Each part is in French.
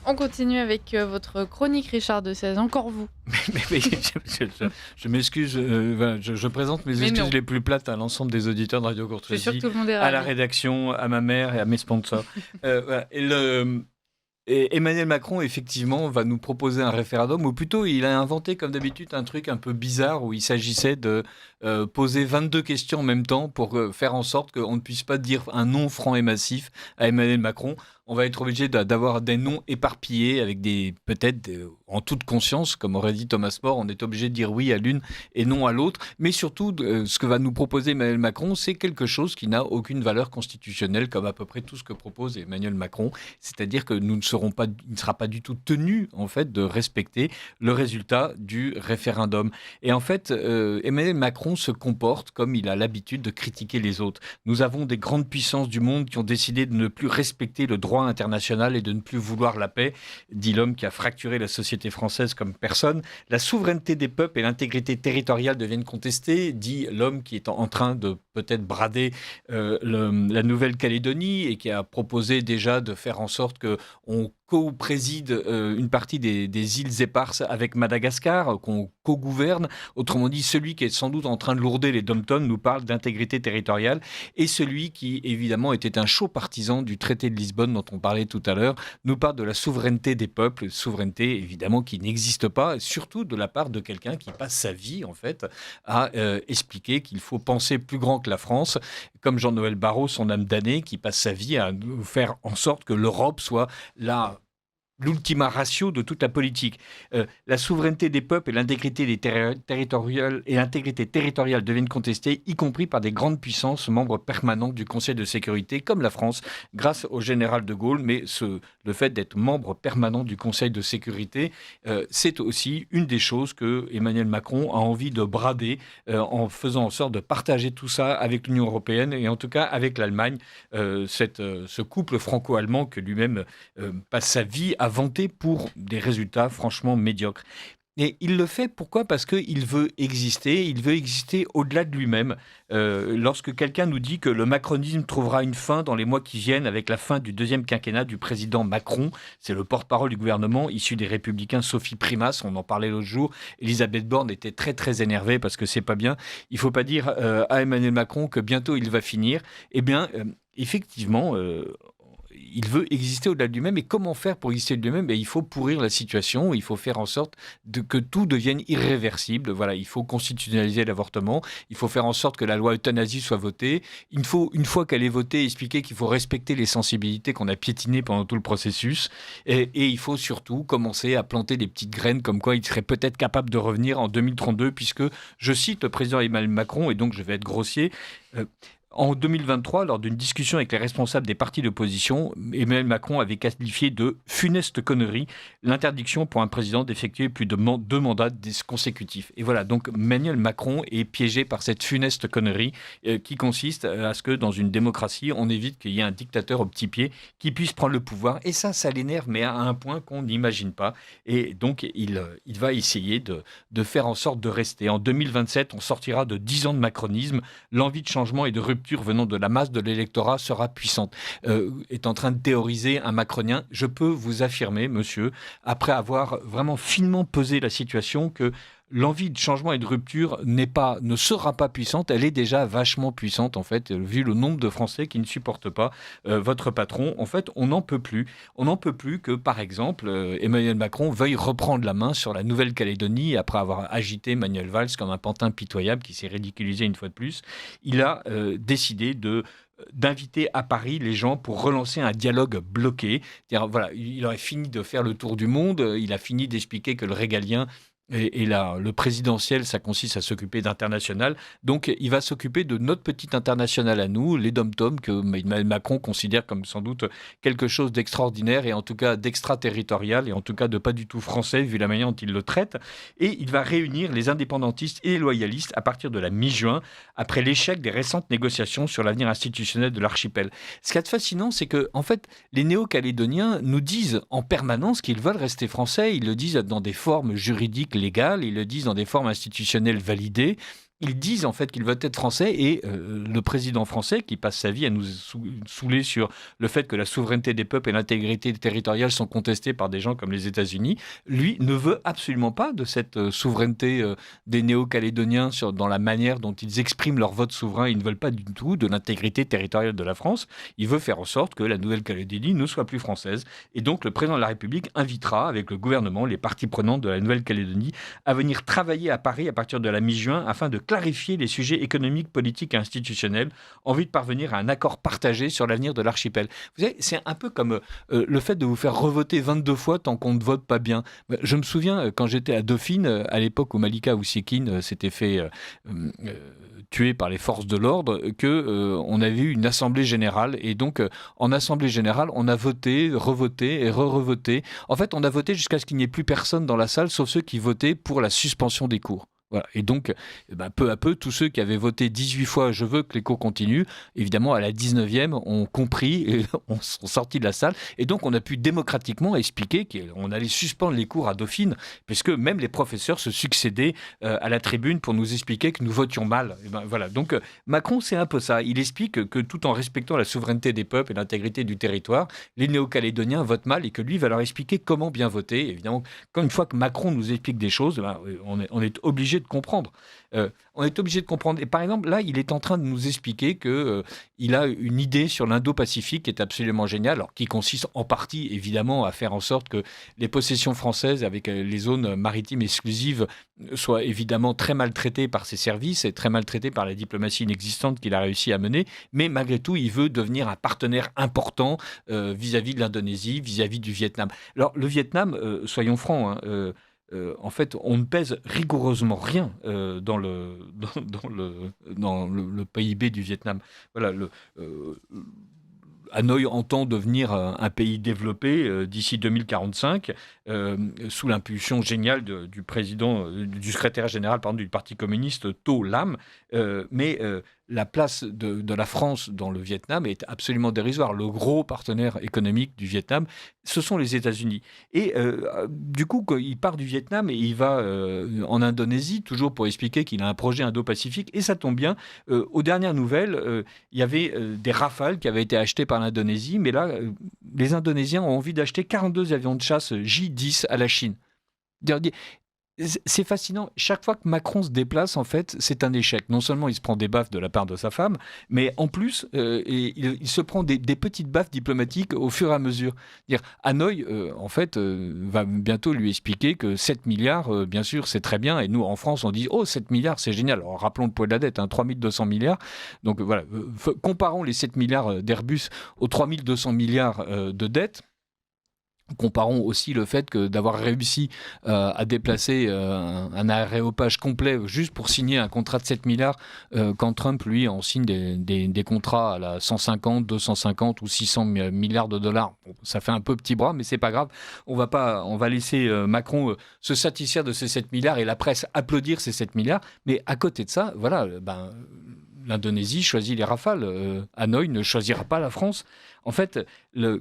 On continue avec votre chronique, Richard de 16. Encore vous. Je m'excuse, voilà, je présente mes Mais excuses non. les plus plates à l'ensemble des auditeurs de Radio Je suis sûre que Courtoisie, tout le monde est à la ravi. rédaction, à ma mère et à mes sponsors. Voilà. Et Emmanuel Macron, effectivement, va nous proposer un référendum, ou plutôt il a inventé, comme d'habitude, un truc un peu bizarre où il s'agissait de poser 22 questions en même temps pour faire en sorte qu'on ne puisse pas dire un non franc et massif à Emmanuel Macron. On va être obligé d'avoir des noms éparpillés avec en toute conscience, comme aurait dit Thomas More, on est obligé de dire oui à l'une et non à l'autre. Mais surtout, ce que va nous proposer Emmanuel Macron, c'est quelque chose qui n'a aucune valeur constitutionnelle, comme à peu près tout ce que propose Emmanuel Macron. C'est-à-dire que il ne sera pas du tout tenu, en fait, de respecter le résultat du référendum. Et en fait, Emmanuel Macron se comporte comme il a l'habitude de critiquer les autres. Nous avons des grandes puissances du monde qui ont décidé de ne plus respecter le droit international et de ne plus vouloir la paix, dit l'homme qui a fracturé la société française comme personne. La souveraineté des peuples et l'intégrité territoriale deviennent contestées, dit l'homme qui est en train de peut-être brader la Nouvelle-Calédonie et qui a proposé déjà de faire en sorte qu'on co-préside une partie des îles éparses avec Madagascar, qu'on co-gouverne. Autrement dit, celui qui est sans doute en train de lourder les dom-toms nous parle d'intégrité territoriale, et celui qui, évidemment, était un chaud partisan du traité de Lisbonne dont on parlait tout à l'heure, nous parle de la souveraineté des peuples, souveraineté, évidemment, qui n'existe pas, surtout de la part de quelqu'un qui passe sa vie, en fait, à expliquer qu'il faut penser plus grand que la France, comme Jean-Noël Barrot, son âme damnée, qui passe sa vie à faire en sorte que l'Europe soit l'ultima ratio de toute la politique. La souveraineté des peuples et l'intégrité territoriale deviennent contestées, y compris par des grandes puissances membres permanents du Conseil de sécurité, comme la France, grâce au général de Gaulle. Mais le fait d'être membre permanent du Conseil de sécurité, c'est aussi une des choses que Emmanuel Macron a envie de brader en faisant en sorte de partager tout ça avec l'Union européenne et en tout cas avec l'Allemagne, ce couple franco-allemand que lui-même passe sa vie à vanter pour des résultats franchement médiocres. Et il le fait pourquoi ? Parce qu'il veut exister au-delà de lui-même. Lorsque quelqu'un nous dit que le macronisme trouvera une fin dans les mois qui viennent avec la fin du deuxième quinquennat du président Macron, c'est le porte-parole du gouvernement issu des Républicains, Sophie Primas, on en parlait l'autre jour, Elisabeth Borne était très très énervée parce que c'est pas bien. Il ne faut pas dire à Emmanuel Macron que bientôt il va finir. Eh bien, effectivement, il veut exister au-delà de lui-même. Et comment faire pour exister de lui-même ? Il faut pourrir la situation, il faut faire en sorte que tout devienne irréversible. Voilà, il faut constitutionnaliser l'avortement, il faut faire en sorte que la loi euthanasie soit votée. Il faut, une fois qu'elle est votée, expliquer qu'il faut respecter les sensibilités qu'on a piétinées pendant tout le processus. Et il faut surtout commencer à planter des petites graines comme quoi il serait peut-être capable de revenir en 2032, puisque, je cite le président Emmanuel Macron, et donc je vais être grossier, en 2023, lors d'une discussion avec les responsables des partis d'opposition, Emmanuel Macron avait qualifié de funeste connerie l'interdiction pour un président d'effectuer plus de 2 mandats consécutifs. Et voilà, donc Emmanuel Macron est piégé par cette funeste connerie qui consiste à ce que dans une démocratie, on évite qu'il y ait un dictateur au petit pied qui puisse prendre le pouvoir. Et ça l'énerve, mais à un point qu'on n'imagine pas. Et donc, il va essayer de faire en sorte de rester. En 2027, on sortira de 10 ans de macronisme. L'envie de changement et de rupture venant de la masse de l'électorat sera puissante. Est en train de théoriser un macronien. Je peux vous affirmer, monsieur, après avoir vraiment finement pesé la situation, que l'envie de changement et de rupture ne sera pas puissante. Elle est déjà vachement puissante, en fait, vu le nombre de Français qui ne supportent pas votre patron. En fait, on n'en peut plus. On n'en peut plus que, par exemple, Emmanuel Macron veuille reprendre la main sur la Nouvelle-Calédonie après avoir agité Manuel Valls comme un pantin pitoyable qui s'est ridiculisé une fois de plus. Il a décidé d'inviter à Paris les gens pour relancer un dialogue bloqué. C'est-à-dire, voilà, il aurait fini de faire le tour du monde, il a fini d'expliquer que le régalien et le présidentiel, ça consiste à s'occuper d'international. Donc, il va s'occuper de notre petit international à nous, les dom-toms, que Macron considère comme sans doute quelque chose d'extraordinaire et en tout cas d'extraterritorial et en tout cas de pas du tout français vu la manière dont il le traite. Et il va réunir les indépendantistes et les loyalistes à partir de la mi-juin, après l'échec des récentes négociations sur l'avenir institutionnel de l'archipel. Ce qui est fascinant, c'est que, en fait, les néo-calédoniens nous disent en permanence qu'ils veulent rester français. Ils le disent dans des formes juridiques légales, ils le disent dans des formes institutionnelles validées. ils disent en fait qu'ils veulent être français et le président français qui passe sa vie à nous saouler sur le fait que la souveraineté des peuples et l'intégrité territoriale sont contestées par des gens comme les États-Unis, lui ne veut absolument pas de cette souveraineté des Néo-Calédoniens dans la manière dont ils expriment leur vote souverain. Ils ne veulent pas du tout de l'intégrité territoriale de la France. Il veut faire en sorte que la Nouvelle-Calédonie ne soit plus française. Et donc le président de la République invitera avec le gouvernement les parties prenantes de la Nouvelle-Calédonie à venir travailler à Paris à partir de la mi-juin afin de clarifier les sujets économiques, politiques et institutionnels en vue de parvenir à un accord partagé sur l'avenir de l'archipel. Vous savez, c'est un peu comme le fait de vous faire revoter 22 fois tant qu'on ne vote pas bien. Je me souviens, quand j'étais à Dauphine, à l'époque où Malika Ousekine s'était fait tuer par les forces de l'ordre, qu'on avait eu une assemblée générale. Et donc, en assemblée générale, on a voté, revoté et re-revoté. En fait, on a voté jusqu'à ce qu'il n'y ait plus personne dans la salle, sauf ceux qui votaient pour la suspension des cours. Voilà. Et donc, peu à peu, tous ceux qui avaient voté 18 fois « je veux que les cours continuent », évidemment, à la 19e, ont compris et sont sortis de la salle. Et donc, on a pu démocratiquement expliquer qu'on allait suspendre les cours à Dauphine, puisque même les professeurs se succédaient à la tribune pour nous expliquer que nous votions mal. Et voilà. Donc, Macron, c'est un peu ça. Il explique que tout en respectant la souveraineté des peuples et l'intégrité du territoire, les Néo-Calédoniens votent mal et que lui va leur expliquer comment bien voter. Évidemment, quand une fois que Macron nous explique des choses, on est obligé de comprendre. On est obligé de comprendre. Et par exemple, là, il est en train de nous expliquer qu'il a une idée sur l'Indo-Pacifique qui est absolument géniale, alors qui consiste en partie, évidemment, à faire en sorte que les possessions françaises avec les zones maritimes exclusives soient évidemment très maltraitées par ses services et très maltraitées par la diplomatie inexistante qu'il a réussi à mener. Mais malgré tout, il veut devenir un partenaire important vis-à-vis de l'Indonésie, vis-à-vis du Vietnam. Alors, le Vietnam, soyons francs, en fait, on ne pèse rigoureusement rien dans le PIB du Vietnam. Voilà, Hanoï entend devenir un pays développé d'ici 2045 sous l'impulsion géniale du président, du secrétaire général du Parti communiste To Lam. Mais la place de la France dans le Vietnam est absolument dérisoire. Le gros partenaire économique du Vietnam, ce sont les États-Unis. Et du coup, il part du Vietnam et il va en Indonésie, toujours pour expliquer qu'il a un projet Indo-Pacifique. Et ça tombe bien, aux dernières nouvelles, il y avait des Rafales qui avaient été achetés par l'Indonésie. Mais là, les Indonésiens ont envie d'acheter 42 avions de chasse J-10 à la Chine. C'est fascinant. Chaque fois que Macron se déplace, en fait, c'est un échec. Non seulement il se prend des baffes de la part de sa femme, mais en plus, il se prend des petites baffes diplomatiques au fur et à mesure. Hanoï, en fait, va bientôt lui expliquer que 7 milliards, bien sûr, c'est très bien. Et nous, en France, on dit « Oh, 7 milliards, c'est génial ». Alors, rappelons le poids de la dette, 3200 milliards. Donc, voilà, comparons les 7 milliards d'Airbus aux 3200 milliards de dettes. Comparons aussi le fait d'avoir réussi à déplacer un aréopage complet juste pour signer un contrat de 7 milliards quand Trump, lui, en signe des contrats à la 150, 250 ou 600 milliards de dollars. Bon, ça fait un peu petit bras, mais c'est pas grave. On va laisser Macron se satisfaire de ces 7 milliards et la presse applaudir ces 7 milliards. Mais à côté de ça, voilà, l'Indonésie choisit les Rafales. Hanoï ne choisira pas la France. En fait,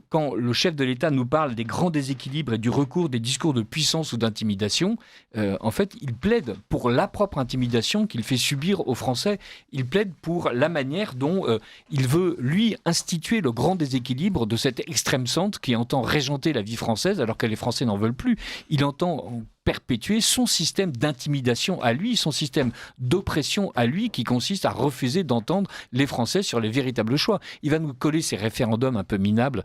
quand le chef de l'État nous parle des grands déséquilibres et du recours des discours de puissance ou d'intimidation, en fait, il plaide pour la propre intimidation qu'il fait subir aux Français. Il plaide pour la manière dont il veut, lui, instituer le grand déséquilibre de cet extrême centre qui entend régenter la vie française alors que les Français n'en veulent plus. Il entend perpétuer son système d'intimidation à lui, son système d'oppression à lui, qui consiste à refuser d'entendre les Français sur les véritables choix. Il va nous coller ces référendums un peu minables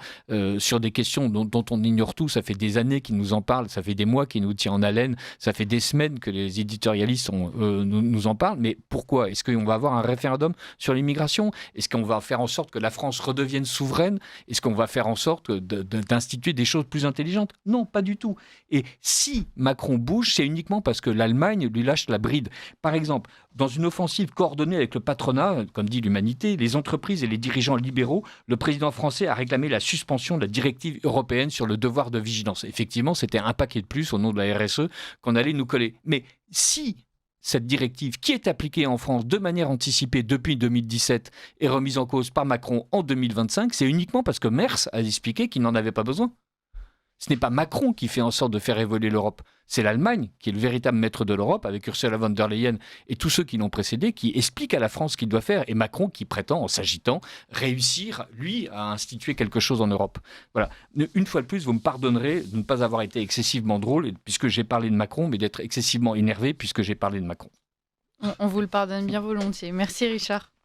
sur des questions dont on ignore tout. Ça fait des années qu'il nous en parle, ça fait des mois qu'il nous tient en haleine, ça fait des semaines que les éditorialistes nous en parlent. Mais pourquoi ? Est-ce qu'on va avoir un référendum sur l'immigration ? Est-ce qu'on va faire en sorte que la France redevienne souveraine ? Est-ce qu'on va faire en sorte d'instituer des choses plus intelligentes ? Non, pas du tout. Et si Macron bouge, c'est uniquement parce que l'Allemagne lui lâche la bride. Par exemple, dans une offensive coordonnée avec le patronat, comme dit l'Humanité, les entreprises et les dirigeants libéraux, le président français a réclamé la suspension de la directive européenne sur le devoir de vigilance. Effectivement, c'était un paquet de plus au nom de la RSE qu'on allait nous coller. Mais si cette directive, qui est appliquée en France de manière anticipée depuis 2017, est remise en cause par Macron en 2025, c'est uniquement parce que Merz a expliqué qu'il n'en avait pas besoin. Ce n'est pas Macron qui fait en sorte de faire évoluer l'Europe. C'est l'Allemagne qui est le véritable maître de l'Europe, avec Ursula von der Leyen et tous ceux qui l'ont précédé, qui expliquent à la France ce qu'il doit faire. Et Macron qui prétend, en s'agitant, réussir, lui, à instituer quelque chose en Europe. Voilà. Une fois de plus, vous me pardonnerez de ne pas avoir été excessivement drôle, puisque j'ai parlé de Macron, mais d'être excessivement énervé, puisque j'ai parlé de Macron. On vous le pardonne bien volontiers. Merci Richard.